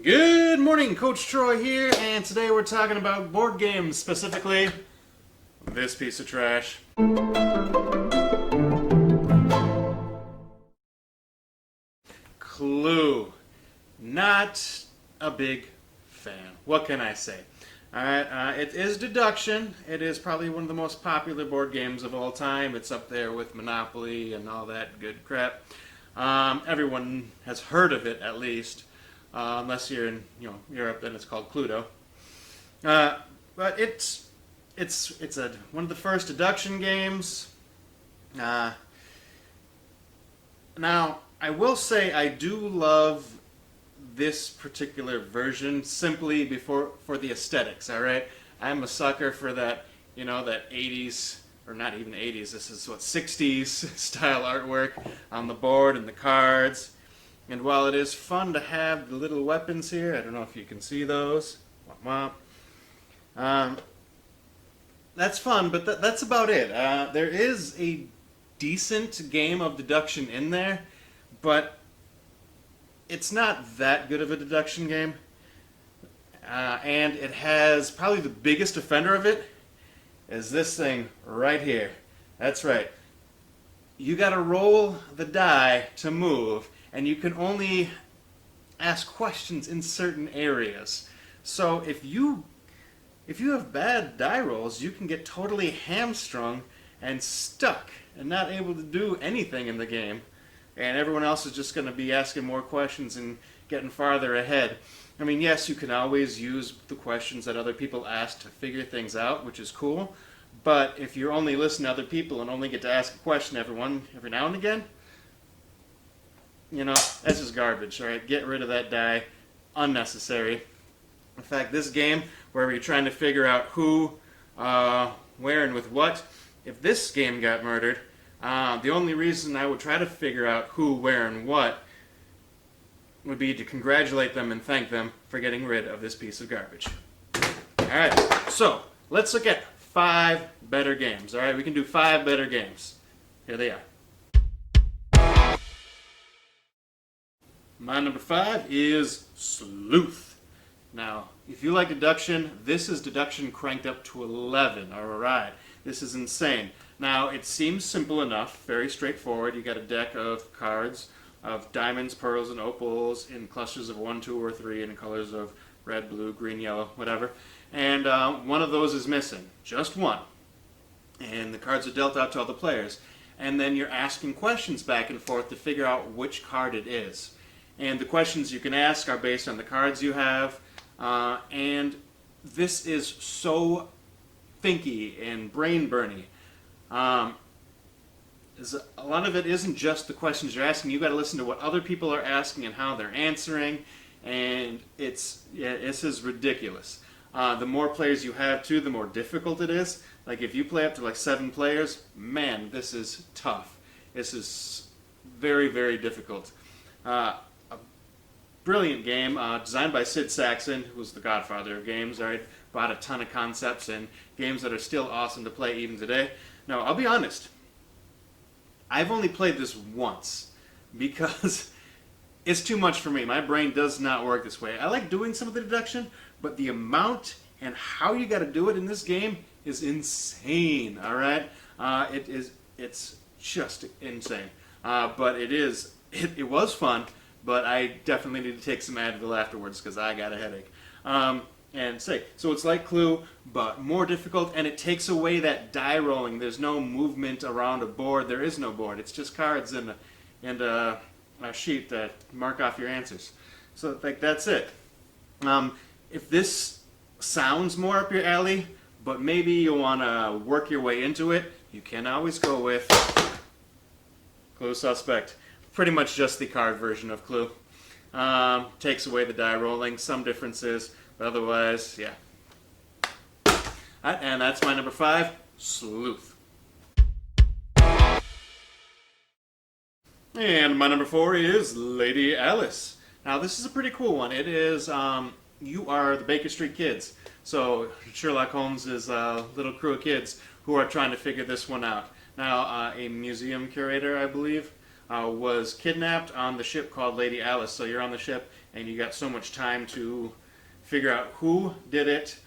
Good morning, Coach Troy here, and today we're talking about board games, specifically this piece of trash. Clue. Not a big fan. What can I say? Alright, it is deduction. It is probably one of the most popular board games of all time. It's up there with Monopoly and all that good crap. Everyone has heard of it, at least. Unless you're in Europe, then it's called Cluedo. But it's one of the first deduction games. Now, I will say I do love this particular version simply for the aesthetics. All right, I'm a sucker for that that 80s, or not even 80s. This is 60s style artwork on the board and the cards. And while it is fun to have the little weapons here, I don't know if you can see those. That's fun, but that's about it. There is a decent game of deduction in there, but it's not that good of a deduction game. And it has probably the biggest offender of it is this thing right here. That's right. You gotta roll the die to move, and you can only ask questions in certain areas. So if you have bad die rolls, you can get totally hamstrung and stuck and not able to do anything in the game. And everyone else is just going to be asking more questions and getting farther ahead. I mean, yes, you can always use the questions that other people ask to figure things out, which is cool. But if you're only listening to other people and only get to ask a question every now and again, that's just garbage, all right? Get rid of that die. Unnecessary. In fact, this game, where you're trying to figure out who, where, and with what, if this game got murdered, the only reason I would try to figure out who, where, and what would be to congratulate them and thank them for getting rid of this piece of garbage. All right, so let's look at 5 better games, all right? We can do 5 better games. Here they are. My number 5 is Sleuth. Now, if you like deduction, this is deduction cranked up to 11. All right, this is insane. Now, it seems simple enough, very straightforward. You got a deck of cards of diamonds, pearls, and opals in clusters of 1, 2, or 3 in colors of red, blue, green, yellow, whatever. And one of those is missing, just one. And the cards are dealt out to all the players. And then you're asking questions back and forth to figure out which card it is. And the questions you can ask are based on the cards you have. And this is so thinky and brain-burny. A lot of it isn't just the questions you're asking. You've got to listen to what other people are asking and how they're answering. And this is ridiculous. The more players you have, too, the more difficult it is. Like, if you play up to 7 players, man, this is tough. This is very, very difficult. Brilliant game, designed by Sid Sackson, who's the godfather of games. Right? Brought a ton of concepts and games that are still awesome to play even today. Now, I'll be honest, I've only played this once because it's too much for me. My brain does not work this way. I like doing some of the deduction, but the amount and how you got to do it in this game is insane. All right, it's just insane. But it was fun. But I definitely need to take some Advil afterwards because I got a headache. So it's like Clue, but more difficult, and it takes away that die rolling. There's no movement around a board. There is no board. It's just cards and a sheet that mark off your answers. So that's it. If this sounds more up your alley, but maybe you want to work your way into it, you can always go with Clue Suspect. Pretty much just the card version of Clue. Takes away the die rolling, some differences, but otherwise, yeah. And that's my number 5, Sleuth. And my number 4 is Lady Alice. Now, this is a pretty cool one. It is, you are the Baker Street Kids. So, Sherlock Holmes' little crew of kids who are trying to figure this one out. Now, a museum curator, I believe, was kidnapped on the ship called Lady Alice. So you're on the ship, and you got so much time to figure out who did it,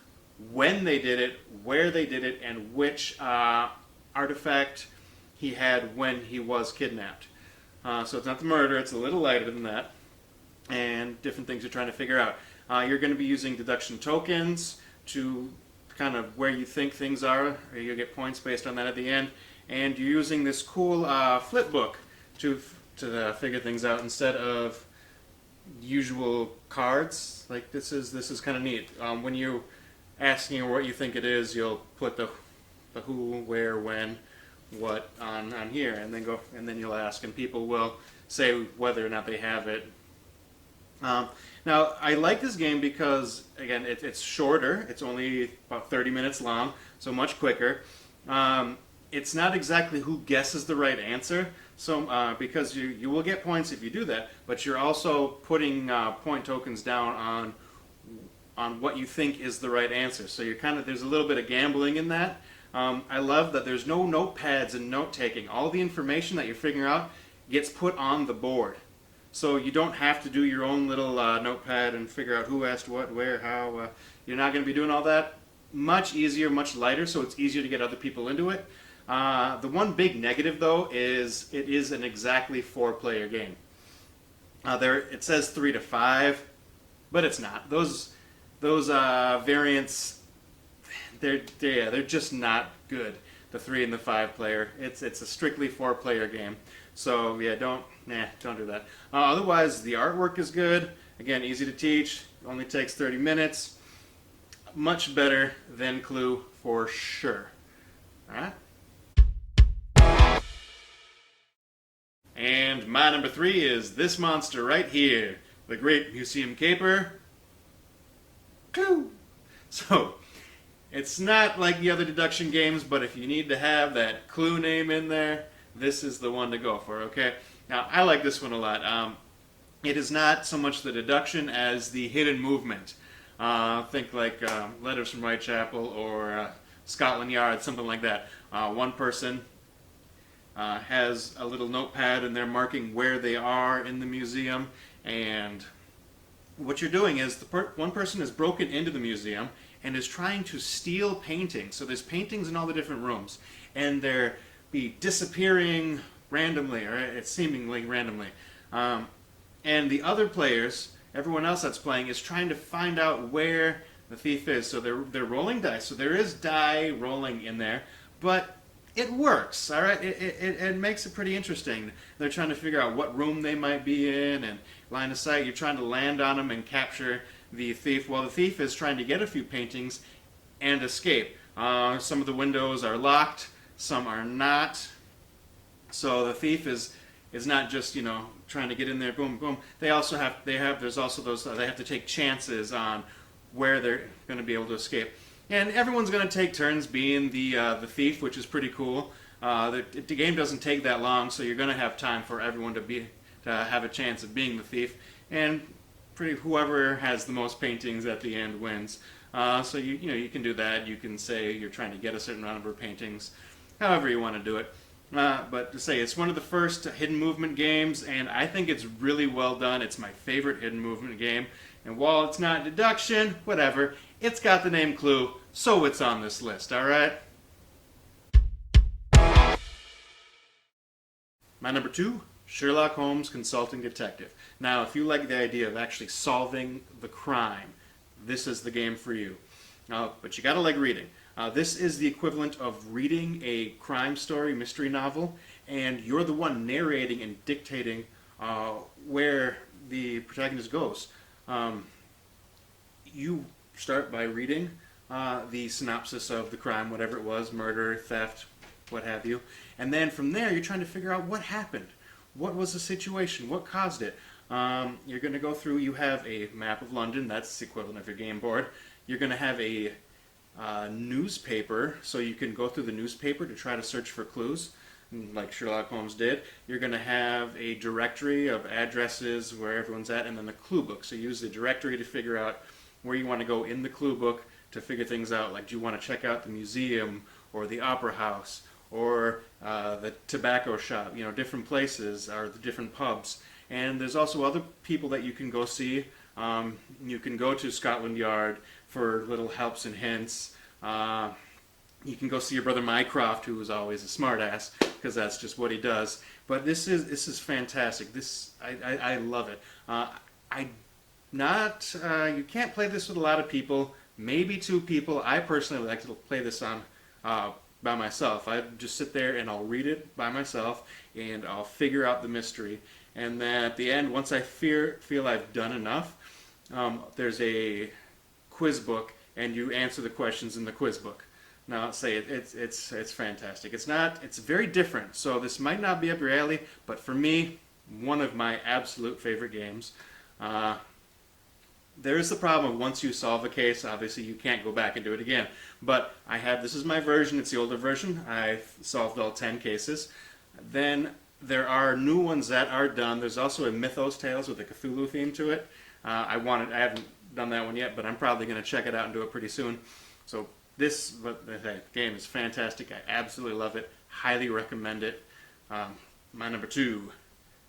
when they did it, where they did it, and which artifact he had when he was kidnapped. So it's not the murder, it's a little lighter than that, and different things you're trying to figure out. You're going to be using deduction tokens to kind of where you think things are, or you'll get points based on that at the end, and you're using this cool flip book to figure things out instead of usual cards. Like this is kind of neat. When you asking what you think it is, you'll put the who, where, when, what on here, and then you'll ask, and people will say whether or not they have it. Now, I like this game because, again, it's shorter. It's only about 30 minutes long, so much quicker. It's not exactly who guesses the right answer, so because you will get points if you do that, but you're also putting point tokens down on what you think is the right answer. So you're there's a little bit of gambling in that. I love that there's no notepads and note-taking. All the information that you're figuring out gets put on the board. So you don't have to do your own little notepad and figure out who asked what, where, how. You're not going to be doing all that. Much easier, much lighter, so it's easier to get other people into it. The one big negative, though, is it is an exactly 4-player game. It says 3 to 5, but it's not. Those variants, they're just not good. The 3 and the 5 player. It's a strictly 4-player game. So yeah, don't do that. Otherwise, the artwork is good. Again, easy to teach. Only takes 30 minutes. Much better than Clue for sure. All right. And my number 3 is this monster right here, the Great Museum Caper. Clue. So it's not like the other deduction games, but if you need to have that Clue name in there, this is the one to go for, okay? Now, I like this one a lot. It is not so much the deduction as the hidden movement. Think like Letters from Whitechapel or Scotland Yard, something like that. One person has a little notepad and they're marking where they are in the museum, and what you're doing is one person has broken into the museum and is trying to steal paintings. So there's paintings in all the different rooms, and they're disappearing randomly, or it's seemingly randomly. And the other players, everyone else that's playing, is trying to find out where the thief is. So they're rolling dice. So there is die rolling in there, but it works, all right? It makes it pretty interesting. They're trying to figure out what room they might be in, and line of sight, you're trying to land on them and capture the thief, while the thief is trying to get a few paintings and escape. Some of the windows are locked, some are not. So the thief is not just, trying to get in there, boom, boom. They also have to take chances on where they're going to be able to escape. And everyone's going to take turns being the thief, which is pretty cool. The game doesn't take that long, so you're going to have time for everyone to have a chance of being the thief. And whoever has the most paintings at the end wins. So you can do that. You can say you're trying to get a certain number of paintings, however you want to do it. But to say, it's one of the first hidden movement games, and I think it's really well done. It's my favorite hidden movement game. And while it's not deduction, whatever, it's got the name Clue, so it's on this list, alright? My number 2, Sherlock Holmes Consulting Detective. Now, if you like the idea of actually solving the crime, this is the game for you. But you gotta like reading. This is the equivalent of reading a crime story mystery novel, and you're the one narrating and dictating where the protagonist goes. You start by reading the synopsis of the crime, whatever it was, murder, theft, what have you, and then from there you're trying to figure out what happened. What was the situation? What caused it? You're going to go through, you have a map of London, that's the equivalent of your game board. You're going to have a newspaper, so you can go through the newspaper to try to search for clues, like Sherlock Holmes did. You're going to have a directory of addresses where everyone's at, and then the clue book. So use the directory to figure out where you want to go in the clue book to figure things out, like do you want to check out the museum or the opera house or the tobacco shop, different places or the different pubs. And there's also other people that you can go see You can go to Scotland Yard for little helps and hints. You can go see your brother Mycroft, who is always a smartass, because that's just what he does. But this is fantastic. I love it. You can't play this with a lot of people. Maybe 2 people. I personally like to play this on by myself. I just sit there and I'll read it by myself, and I'll figure out the mystery. And then at the end, once I feel I've done enough, there's a quiz book, and you answer the questions in the quiz book. Now, I'll say it's fantastic. It's very different, so this might not be up your alley, but for me, one of my absolute favorite games. There's the problem, once you solve a case, obviously you can't go back and do it again. But this is my version, it's the older version. I've solved all 10 cases. Then there are new ones that are done. There's also a Mythos Tales with a Cthulhu theme to it. I haven't done that one yet, but I'm probably going to check it out and do it pretty soon. So the game is fantastic. I absolutely love it. Highly recommend it. My number 2,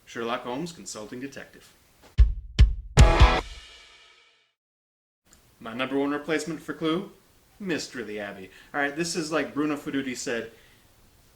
Sherlock Holmes, Consulting Detective. My number 1 replacement for Clue, Mystery of the Abbey. Alright, this is like Bruno Fedudi said,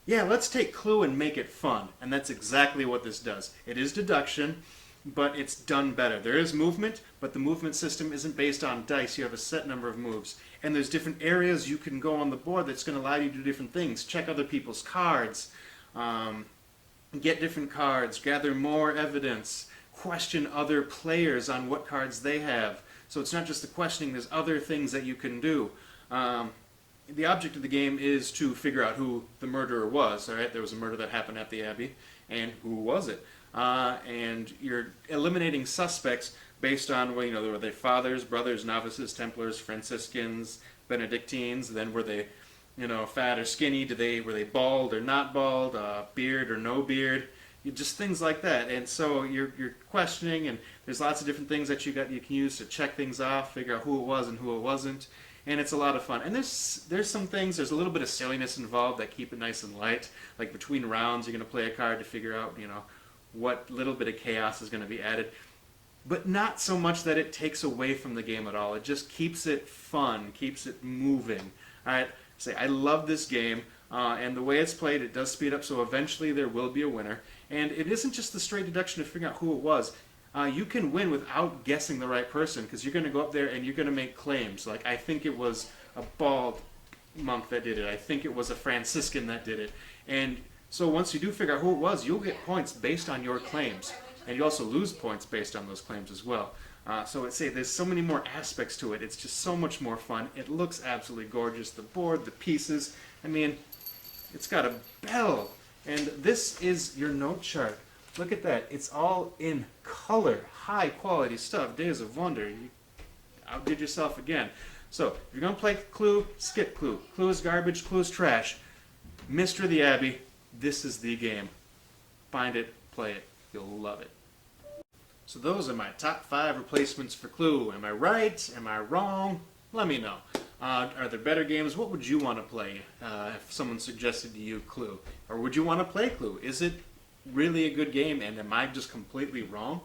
yeah, let's take Clue and make it fun. And that's exactly what this does. It is deduction, but it's done better. There is movement, but the movement system isn't based on dice. You have a set number of moves. And there's different areas you can go on the board that's going to allow you to do different things. Check other people's cards, get different cards, gather more evidence, question other players on what cards they have. So it's not just the questioning, there's other things that you can do. The object of the game is to figure out who the murderer was. All right, there was a murder that happened at the Abbey, and who was it? And you're eliminating suspects based on, well, were they fathers, brothers, novices, Templars, Franciscans, Benedictines? Then were they, fat or skinny? Were they bald or not bald? Beard or no beard? Just things like that. And so you're questioning, and there's lots of different things that you can use to check things off, figure out who it was and who it wasn't. And it's a lot of fun. And there's some things, there's a little bit of silliness involved that keep it nice and light. Like between rounds, you're going to play a card to figure out, what little bit of chaos is going to be added. But not so much that it takes away from the game at all. It just keeps it fun, keeps it moving. Alright, I love this game. And the way it's played, it does speed up, so eventually there will be a winner. And it isn't just the straight deduction of figuring out who it was. You can win without guessing the right person, because you're going to go up there and you're going to make claims. Like, I think it was a bald monk that did it. I think it was a Franciscan that did it. And so once you do figure out who it was, you'll get points based on your claims. And you also lose points based on those claims as well. So there's so many more aspects to it. It's just so much more fun. It looks absolutely gorgeous. The board, the pieces. I mean, it's got a bell. And this is your note chart. Look at that. It's all in color. High quality stuff. Days of Wonder. You outdid yourself again. So, if you're going to play Clue, skip Clue. Clue is garbage. Clue is trash. Mystery of the Abbey. This is the game. Find it. Play it. You'll love it. So those are my top 5 replacements for Clue. Am I right? Am I wrong? Let me know. Are there better games? What would you want to play if someone suggested to you Clue? Or would you want to play Clue? Is it really a good game, and am I just completely wrong?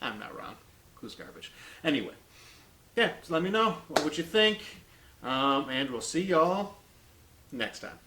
I'm not wrong. Clue's garbage. Anyway, yeah, so let me know what you think, and we'll see y'all next time.